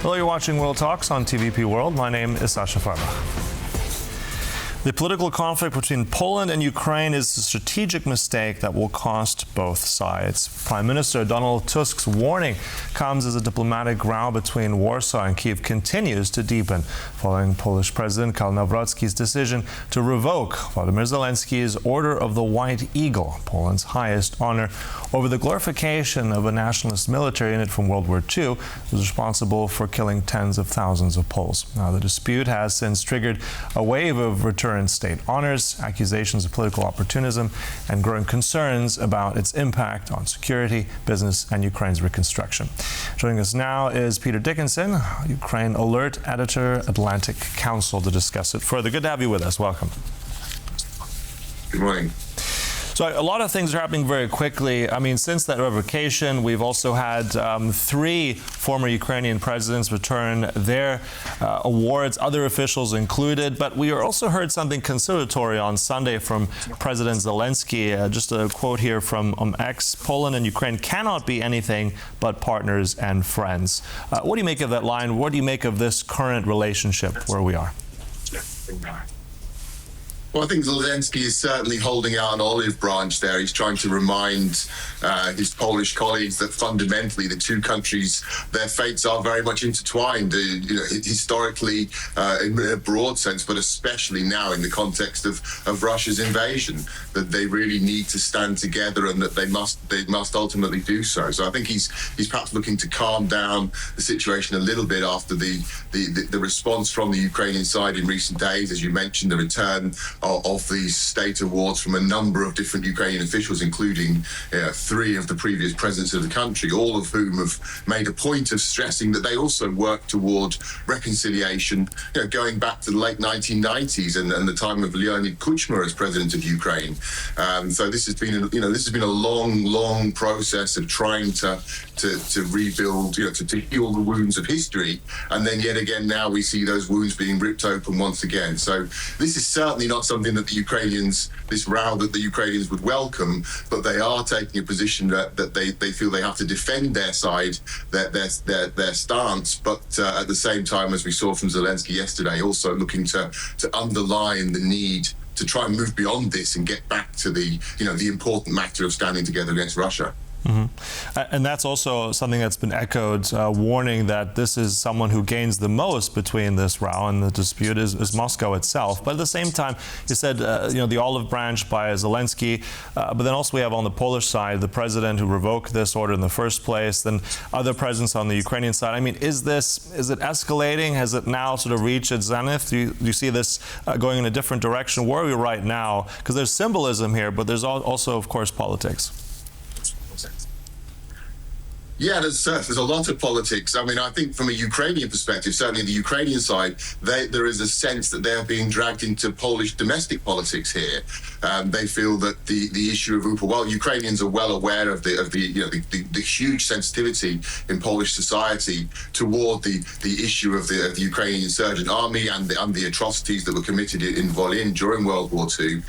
Hello, you're watching World Talks on TVP World. My name is Sasha Farbach. The political conflict between Poland and Ukraine is a strategic mistake that will cost both sides. Prime Minister Donald Tusk's warning comes as a diplomatic row between Warsaw and Kyiv continues to deepen, following Polish President Karol Nawrocki's decision to revoke Volodymyr Zelenskyy's Order of the White Eagle, Poland's highest honor, over the glorification of a nationalist military unit from World War II that was responsible for killing tens of thousands of Poles. Now, the dispute has since triggered a wave of return state honors, accusations of political opportunism, and growing concerns about its impact on security, business, and Ukraine's reconstruction. Joining us now is Peter Dickinson, UkraineAlert editor, Atlantic Council, to discuss it further. Good to have you with us. Welcome. Good morning. So a lot of things are happening very quickly. I mean, since that revocation, we've also had three former Ukrainian presidents return their awards, other officials included. But we also heard something conciliatory on Sunday from President Zelenskyy. Just a quote here from X: "Poland and Ukraine cannot be anything but partners and friends." What do you make of that line? What do you make of this current relationship where we are? Well, I think Zelenskyy is certainly holding out an olive branch there. He's trying to remind his Polish colleagues that fundamentally the two countries, their fates are very much intertwined, historically in a broad sense, but especially now in the context of Russia's invasion, that they really need to stand together and that they must ultimately do so. So I think he's perhaps looking to calm down the situation a little bit after the response from the Ukrainian side in recent days. As you mentioned, the return of these state awards from a number of different Ukrainian officials, including three of the previous presidents of the country, all of whom have made a point of stressing that they also work toward reconciliation, going back to the late 1990s and the time of Leonid Kuchma as president of Ukraine. So this has been a long process of trying to rebuild, to heal the wounds of history, and then yet again now we see those wounds being ripped open once again. So this is certainly not something that this row that the Ukrainians would welcome, but they are taking a position that they feel they have to defend their side, their stance, but at the same time, as we saw from Zelenskyy yesterday, also looking to underline the need to try and move beyond this and get back to the important matter of standing together against Russia. Mm-hmm. And that's also something that's been echoed, warning that this is someone who gains the most between this row and the dispute is Moscow itself. But at the same time, you said, the olive branch by Zelenskyy, but then also we have on the Polish side the president who revoked this order in the first place, then other presidents on the Ukrainian side. I mean, is it escalating? Has it now sort of reached its zenith? Do you see this going in a different direction? Where are we right now? Because there's symbolism here, but there's also, of course, politics. Yeah, there's a lot of politics. I mean, I think from a Ukrainian perspective, certainly the Ukrainian side, there is a sense that they're being dragged into Polish domestic politics here. They feel that the issue of UPA, while Ukrainians are well aware of the huge sensitivity in Polish society toward the issue of the Ukrainian insurgent army and the atrocities that were committed in Volyn during World War II,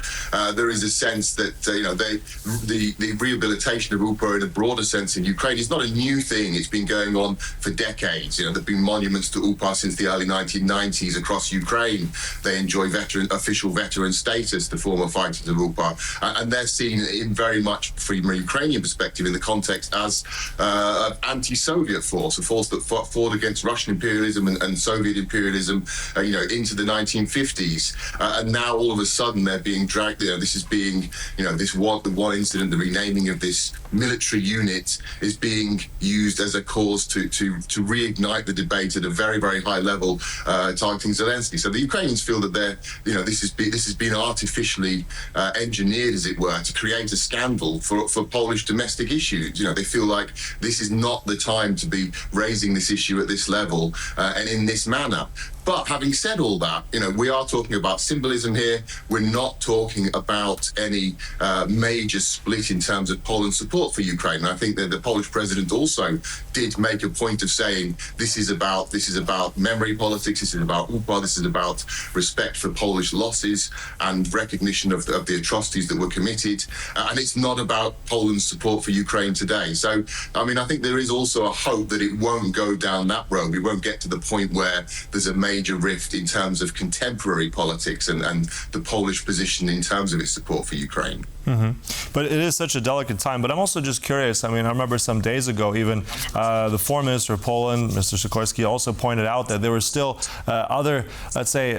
there is a sense that the rehabilitation of UPA in a broader sense in Ukraine is not a new thing. It's been going on for decades. There have been monuments to UPA since the early 1990s across Ukraine. They enjoy official veteran status, the former fighters of UPA, and they're seen in very much from a Ukrainian perspective in the context as an anti-Soviet force, a force that fought against Russian imperialism and Soviet imperialism, into the 1950s. And now all of a sudden they're being dragged. This is being, the one incident, the renaming of this military unit is being used as a cause to reignite the debate at a very, very high level, targeting Zelenskyy. So the Ukrainians feel that this has been artificially engineered, as it were, to create a scandal for Polish domestic issues. They feel like this is not the time to be raising this issue at this level and in this manner. But having said all that, we are talking about symbolism here. We're not talking about any major split in terms of Poland's support for Ukraine. And I think that the Polish president Poland also did make a point of saying this is about memory politics, this is about UPA, this is about respect for Polish losses and recognition of the atrocities that were committed, and it's not about Poland's support for Ukraine today. So, I mean, I think there is also a hope that it won't go down that road. We won't get to the point where there's a major rift in terms of contemporary politics and the Polish position in terms of its support for Ukraine. But it is such a delicate time. But I'm also just curious. I mean, I remember some days ago, even the Foreign Minister of Poland, Mr. Sikorski, also pointed out that there were still other, let's say,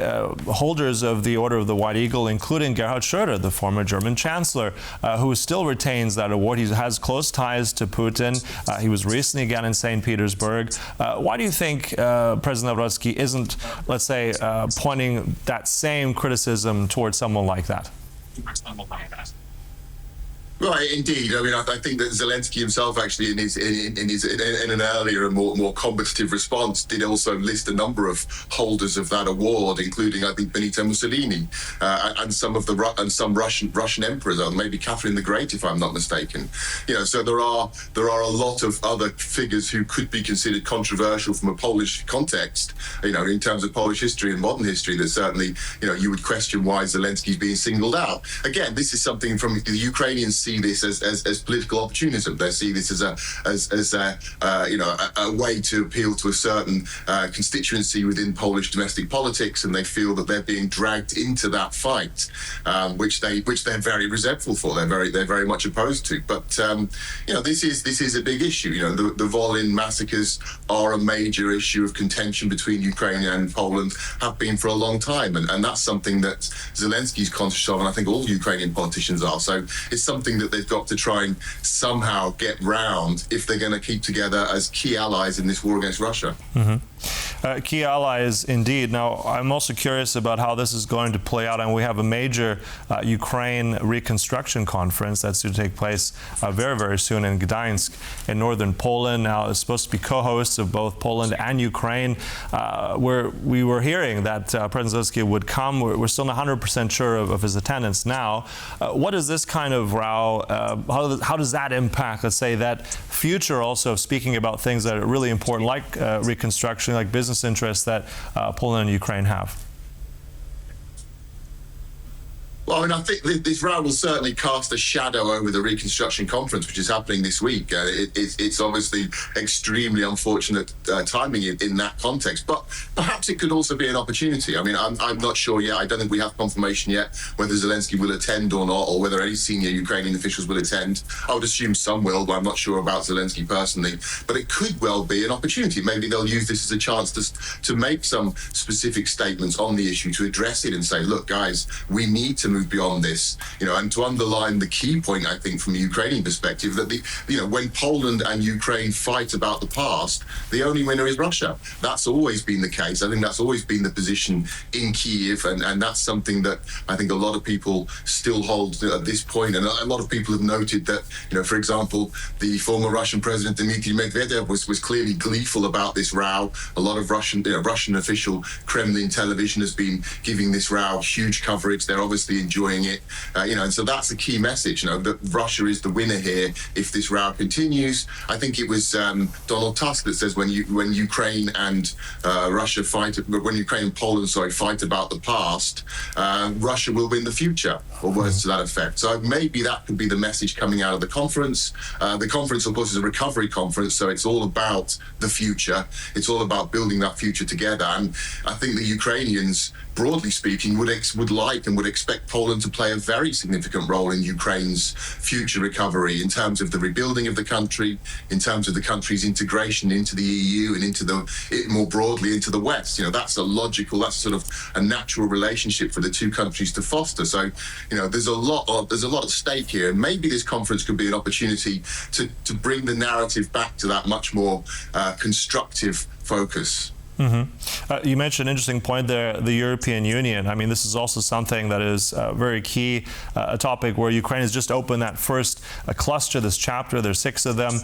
holders of the Order of the White Eagle, including Gerhard Schröder, the former German Chancellor, who still retains that award. He has close ties to Putin. He was recently again in St. Petersburg. Why do you think President Zelenskyy isn't, let's say, pointing that same criticism towards someone like that? Right, indeed. I mean, I think that Zelenskyy himself, actually, in an earlier and more combative response, did also list a number of holders of that award, including, I think, Benito Mussolini and some Russian emperors, or maybe Catherine the Great, if I'm not mistaken. You know, so there are a lot of other figures who could be considered controversial from a Polish context. You know, in terms of Polish history and modern history, that certainly, you know, you would question why Zelenskyy is being singled out. Again, this is something from the Ukrainians see this as political opportunism. They see this as a way to appeal to a certain constituency within Polish domestic politics, and they feel that they're being dragged into that fight, which they're very resentful for. They're very much opposed to. But you know, this is a big issue. You know, the Volyn massacres are a major issue of contention between Ukraine and Poland, have been for a long time, and that's something that Zelensky's conscious of, and I think all Ukrainian politicians are. So it's something that they've got to try and somehow get round if they're going to keep together as key allies in this war against Russia. Key allies, indeed. Now, I'm also curious about how this is going to play out, and we have a major Ukraine reconstruction conference that's to take place very, very soon in Gdańsk in northern Poland. Now, it's supposed to be co-hosts of both Poland and Ukraine. We were hearing that President Zelenskyy would come. We're still not 100% sure of his attendance now. What is this kind of row? How does that impact, let's say, that future also of speaking about things that are really important, like reconstruction, like business interests that Poland and Ukraine have? Well, I mean, I think this row will certainly cast a shadow over the reconstruction conference, which is happening this week. It's obviously extremely unfortunate timing in that context, but perhaps it could also be an opportunity. I mean, I'm not sure yet. I don't think we have confirmation yet whether Zelenskyy will attend or not, or whether any senior Ukrainian officials will attend. I would assume some will, but I'm not sure about Zelenskyy personally. But it could well be an opportunity. Maybe they'll use this as a chance to make some specific statements on the issue, to address it and say, look, guys, we need to move beyond this, you know, and to underline the key point, I think, from a Ukrainian perspective, that when Poland and Ukraine fight about the past, the only winner is Russia. That's always been the case. I think that's always been the position in Kyiv, and that's something that I think a lot of people still hold at this point. And a lot of people have noted that, you know, for example, the former Russian President Dmitry Medvedev was clearly gleeful about this row. A lot of Russian official Kremlin television has been giving this row huge coverage. They're obviously enjoying it, you know, and so that's the key message, you know, that Russia is the winner here if this row continues. I think it was Donald Tusk that says when Ukraine and Russia fight, when Ukraine and Poland, fight about the past, Russia will win the future, or words to that effect. So maybe that could be the message coming out of the conference. The conference, of course, is a recovery conference, so it's all about the future. It's all about building that future together. And I think the Ukrainians, broadly speaking, would like and would expect Poland to play a very significant role in Ukraine's future recovery in terms of the rebuilding of the country, in terms of the country's integration into the EU and more broadly into the West. You know, that's sort of a natural relationship for the two countries to foster. So, you know, there's a lot at stake here, and maybe this conference could be an opportunity to bring the narrative back to that much more constructive focus. You mentioned an interesting point there, the European Union. I mean, this is also something that is very key, a topic where Ukraine has just opened that first cluster, this chapter. There's 6 of them.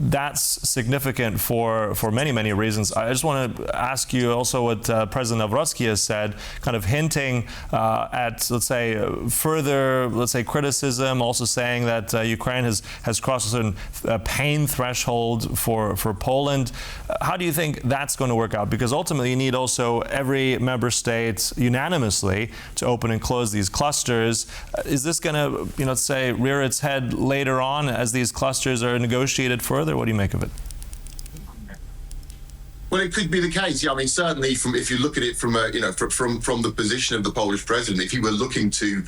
That's significant for many, many reasons. I just want to ask you also what President Zelenskyy has said, kind of hinting at, let's say, further, criticism, also saying that Ukraine has crossed a certain pain threshold for Poland. How do you think that's going to work out? Because ultimately you need also every member state unanimously to open and close these clusters. Is this going to, let's say, rear its head later on as these clusters are negotiated further? What do you make of it? Well, it could be the case. Yeah, I mean, certainly, if you look at it from from the position of the Polish president, if he were looking to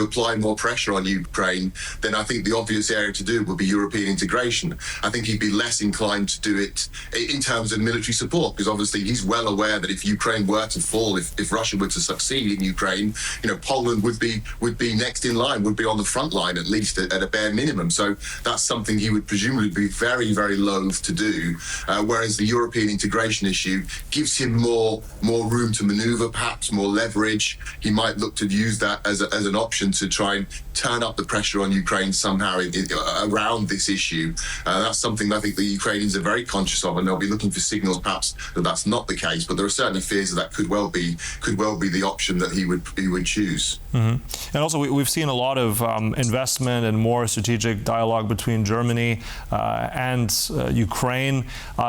apply more pressure on Ukraine, then I think the obvious area to do would be European integration. I think he'd be less inclined to do it in terms of military support, because obviously he's well aware that if Ukraine were to fall, if Russia were to succeed in Ukraine, Poland would be next in line, would be on the front line at least at a bare minimum. So that's something he would presumably be very, very loath to do. Whereas the European integration issue gives him more room to maneuver, perhaps more leverage. He might look to use that as an option to try and turn up the pressure on Ukraine somehow around this issue. That's something I think the Ukrainians are very conscious of, and they'll be looking for signals perhaps that that's not the case. But there are certainly fears that could well be the option that he would choose. And also we've seen a lot of investment and more strategic dialogue between Germany and Ukraine.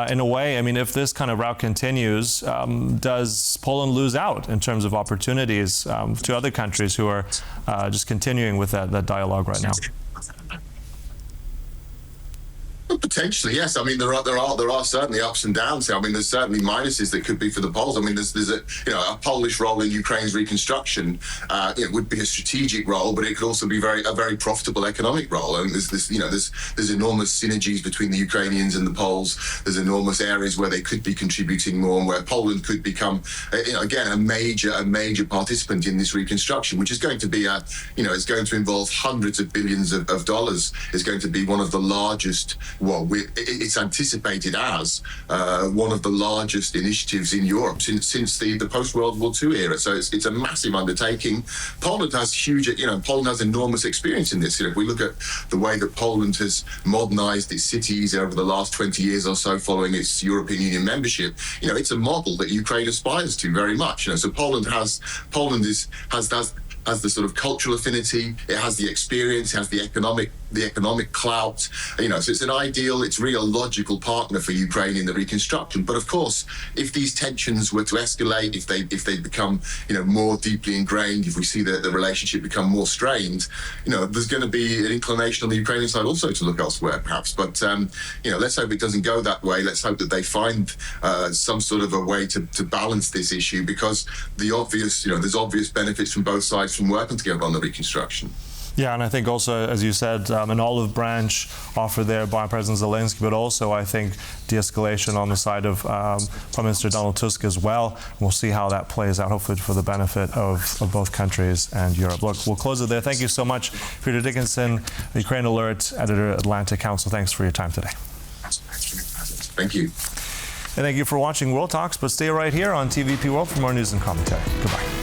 In a way, I mean, if this kind of route continues, does Poland lose out in terms of opportunities to other countries who are just continuing with that dialogue right now? Potentially, yes. I mean, there are certainly ups and downs. I mean, there's certainly minuses that could be for the Poles. I mean, there's a Polish role in Ukraine's reconstruction. It would be a strategic role, but it could also be a very profitable economic role. And there's enormous synergies between the Ukrainians and the Poles. There's enormous areas where they could be contributing more, and where Poland could become, again, a major participant in this reconstruction, which is going to be it's going to involve hundreds of billions of dollars. It's going to be one of the largest. Well, it's anticipated as one of the largest initiatives in Europe since the post-World War II era. So it's a massive undertaking. Poland has Poland has enormous experience in this. If we look at the way that Poland has modernized its cities over the last 20 years or so following its European Union membership, it's a model that Ukraine aspires to very much. So Poland has the sort of cultural affinity, it has the experience, it has the economic clout, so it's really a logical partner for Ukraine in the reconstruction. But of course, if these tensions were to escalate, if they become more deeply ingrained, if we see the relationship become more strained, there's going to be an inclination on the Ukrainian side also to look elsewhere, perhaps. But let's hope it doesn't go that way. Let's hope that they find some sort of a way to balance this issue, because there's obvious benefits from both sides from working together on the reconstruction. Yeah, and I think also, as you said, an olive branch offered there by President Zelenskyy, but also I think de-escalation on the side of Prime Minister Donald Tusk as well. We'll see how that plays out, hopefully for the benefit of both countries and Europe. Look, we'll close it there. Thank you so much, Peter Dickinson, UkraineAlert, editor, Atlantic Council. Thanks for your time today. Thank you. And thank you for watching World Talks, but stay right here on TVP World for more news and commentary. Goodbye.